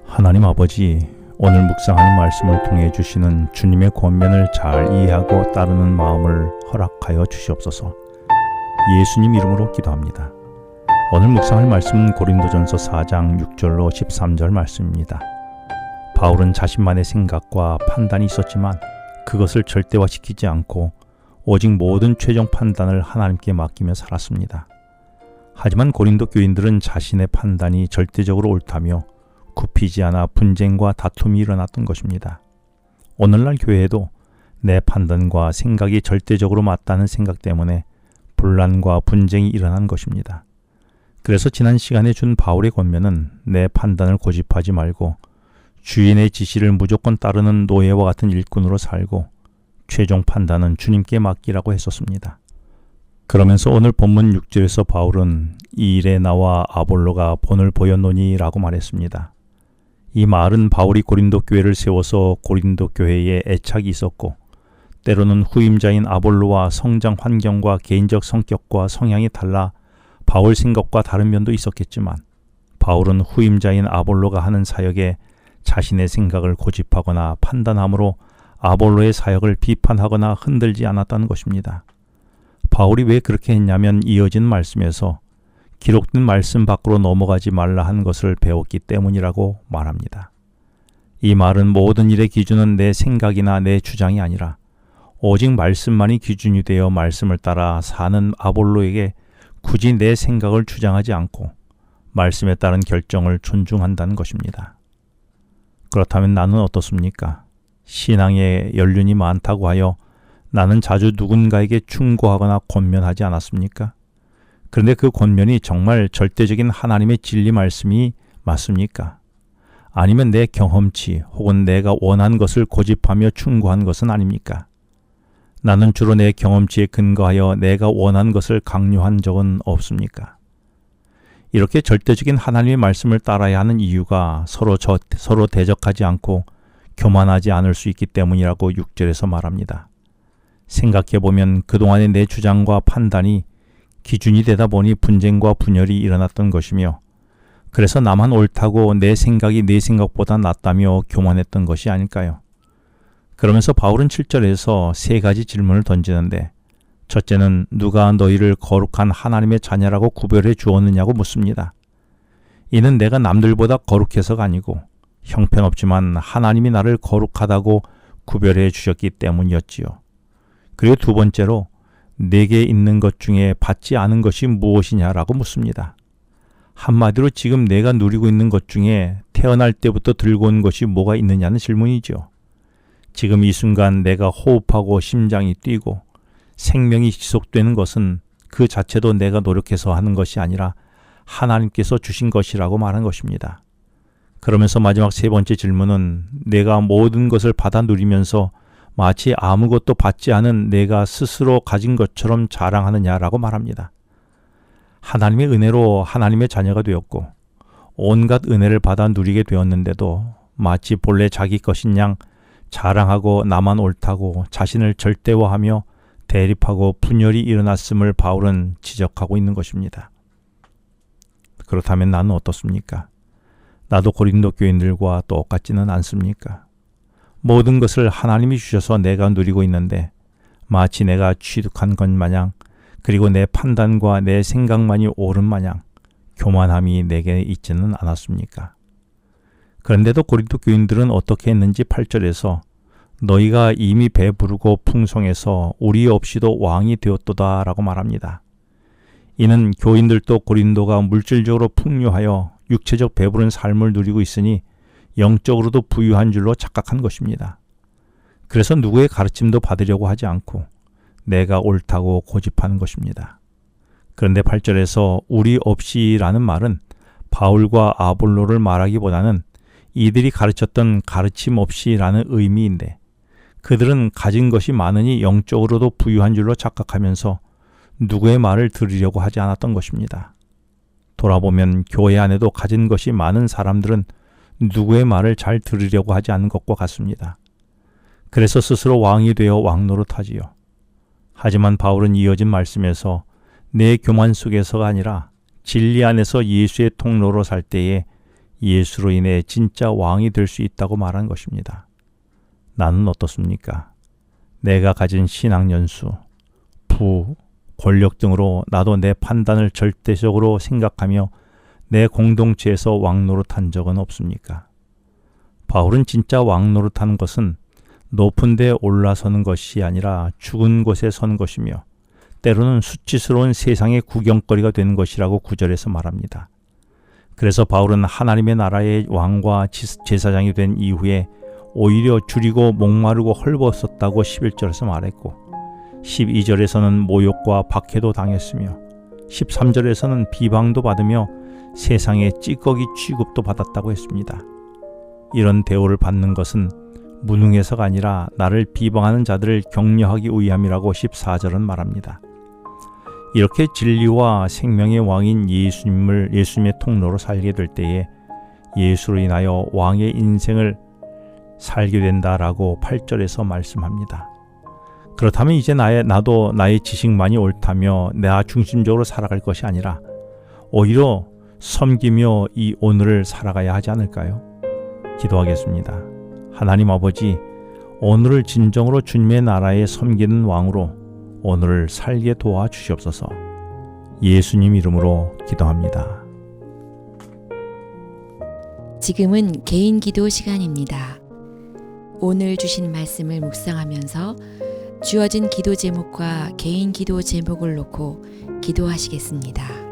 하나님 아버지, 오늘 묵상하는 말씀을 통해 주시는 주님의 권면을 잘 이해하고 따르는 마음을 허락하여 주시옵소서. 예수님 이름으로 기도합니다. 오늘 묵상할 말씀은 고린도전서 4장 6절로 13절 말씀입니다. 바울은 자신만의 생각과 판단이 있었지만 그것을 절대화시키지 않고 오직 모든 최종 판단을 하나님께 맡기며 살았습니다. 하지만 고린도 교인들은 자신의 판단이 절대적으로 옳다며 굽히지 않아 분쟁과 다툼이 일어났던 것입니다. 오늘날 교회에도 내 판단과 생각이 절대적으로 맞다는 생각 때문에 분란과 분쟁이 일어난 것입니다. 그래서 지난 시간에 준 바울의 권면은 내 판단을 고집하지 말고 주인의 지시를 무조건 따르는 노예와 같은 일꾼으로 살고 최종 판단은 주님께 맡기라고 했었습니다. 그러면서 오늘 본문 6절에서 바울은 이 일에 나와 아볼로가 본을 보였노니 라고 말했습니다. 이 말은 바울이 고린도 교회를 세워서 고린도 교회에 애착이 있었고 때로는 후임자인 아볼로와 성장 환경과 개인적 성격과 성향이 달라 바울 생각과 다른 면도 있었겠지만 바울은 후임자인 아볼로가 하는 사역에 자신의 생각을 고집하거나 판단함으로 아볼로의 사역을 비판하거나 흔들지 않았다는 것입니다. 바울이 왜 그렇게 했냐면 이어진 말씀에서 기록된 말씀 밖으로 넘어가지 말라 한 것을 배웠기 때문이라고 말합니다. 이 말은 모든 일의 기준은 내 생각이나 내 주장이 아니라 오직 말씀만이 기준이 되어 말씀을 따라 사는 아볼로에게 굳이 내 생각을 주장하지 않고 말씀에 따른 결정을 존중한다는 것입니다. 그렇다면 나는 어떻습니까? 신앙에 연륜이 많다고 하여 나는 자주 누군가에게 충고하거나 권면하지 않았습니까? 그런데 그 권면이 정말 절대적인 하나님의 진리 말씀이 맞습니까? 아니면 내 경험치 혹은 내가 원한 것을 고집하며 충고한 것은 아닙니까? 나는 주로 내 경험치에 근거하여 내가 원한 것을 강요한 적은 없습니까? 이렇게 절대적인 하나님의 말씀을 따라야 하는 이유가 서로 대적하지 않고 교만하지 않을 수 있기 때문이라고 6절에서 말합니다. 생각해보면 그동안의 내 주장과 판단이 기준이 되다 보니 분쟁과 분열이 일어났던 것이며 그래서 나만 옳다고 내 생각이 내 생각보다 낫다며 교만했던 것이 아닐까요? 그러면서 바울은 7절에서 세 가지 질문을 던지는데 첫째는 누가 너희를 거룩한 하나님의 자녀라고 구별해 주었느냐고 묻습니다. 이는 내가 남들보다 거룩해서가 아니고 형편없지만 하나님이 나를 거룩하다고 구별해 주셨기 때문이었지요. 그리고 두 번째로 내게 있는 것 중에 받지 않은 것이 무엇이냐라고 묻습니다. 한마디로 지금 내가 누리고 있는 것 중에 태어날 때부터 들고 온 것이 뭐가 있느냐는 질문이죠. 지금 이 순간 내가 호흡하고 심장이 뛰고 생명이 지속되는 것은 그 자체도 내가 노력해서 하는 것이 아니라 하나님께서 주신 것이라고 말한 것입니다. 그러면서 마지막 세 번째 질문은 내가 모든 것을 받아 누리면서 마치 아무것도 받지 않은 내가 스스로 가진 것처럼 자랑하느냐라고 말합니다. 하나님의 은혜로 하나님의 자녀가 되었고 온갖 은혜를 받아 누리게 되었는데도 마치 본래 자기 것인 양 자랑하고 나만 옳다고 자신을 절대화하며 대립하고 분열이 일어났음을 바울은 지적하고 있는 것입니다. 그렇다면 나는 어떻습니까? 나도 고린도 교인들과 똑같지는 않습니까? 모든 것을 하나님이 주셔서 내가 누리고 있는데 마치 내가 취득한 것 마냥 그리고 내 판단과 내 생각만이 옳은 마냥 교만함이 내게 있지는 않았습니까? 그런데도 고린도 교인들은 어떻게 했는지 8절에서 너희가 이미 배부르고 풍성해서 우리 없이도 왕이 되었도다 라고 말합니다. 이는 교인들도 고린도가 물질적으로 풍요하여 육체적 배부른 삶을 누리고 있으니 영적으로도 부유한 줄로 착각한 것입니다. 그래서 누구의 가르침도 받으려고 하지 않고 내가 옳다고 고집하는 것입니다. 그런데 8절에서 우리 없이라는 말은 바울과 아볼로를 말하기보다는 이들이 가르쳤던 가르침 없이라는 의미인데 그들은 가진 것이 많으니 영적으로도 부유한 줄로 착각하면서 누구의 말을 들으려고 하지 않았던 것입니다. 돌아보면 교회 안에도 가진 것이 많은 사람들은 누구의 말을 잘 들으려고 하지 않는 것과 같습니다. 그래서 스스로 왕이 되어 왕노릇하지요. 하지만 바울은 이어진 말씀에서 내 교만 속에서가 아니라 진리 안에서 예수의 통로로 살 때에 예수로 인해 진짜 왕이 될 수 있다고 말한 것입니다. 나는 어떻습니까? 내가 가진 신앙 연수, 부, 권력 등으로 나도 내 판단을 절대적으로 생각하며 내 공동체에서 왕 노릇한 적은 없습니까? 바울은 진짜 왕 노릇하는 것은 높은 데 올라서는 것이 아니라 죽은 곳에 선 것이며 때로는 수치스러운 세상의 구경거리가 되는 것이라고 9절에서 말합니다. 그래서 바울은 하나님의 나라의 왕과 제사장이 된 이후에 오히려 줄이고 목마르고 헐벗었다고 11절에서 말했고 12절에서는 모욕과 박해도 당했으며 13절에서는 비방도 받으며 세상의 찌꺼기 취급도 받았다고 했습니다. 이런 대우를 받는 것은 무능해서가 아니라 나를 비방하는 자들을 격려하기 위함이라고 14절은 말합니다. 이렇게 진리와 생명의 왕인 예수님의 통로로 살게 될 때에 예수로 인하여 왕의 인생을 살게 된다라고 8절에서 말씀합니다. 그렇다면 이제 나도 나의 지식만이 옳다며 나 중심적으로 살아갈 것이 아니라 오히려 섬기며 이 오늘을 살아가야 하지 않을까요? 기도하겠습니다. 하나님 아버지, 오늘을 진정으로 주님의 나라에 섬기는 왕으로 오늘을 살게 도와주시옵소서. 예수님 이름으로 기도합니다. 지금은 개인 기도 시간입니다. 오늘 주신 말씀을 묵상하면서 주어진 기도 제목과 개인 기도 제목을 놓고 기도하시겠습니다.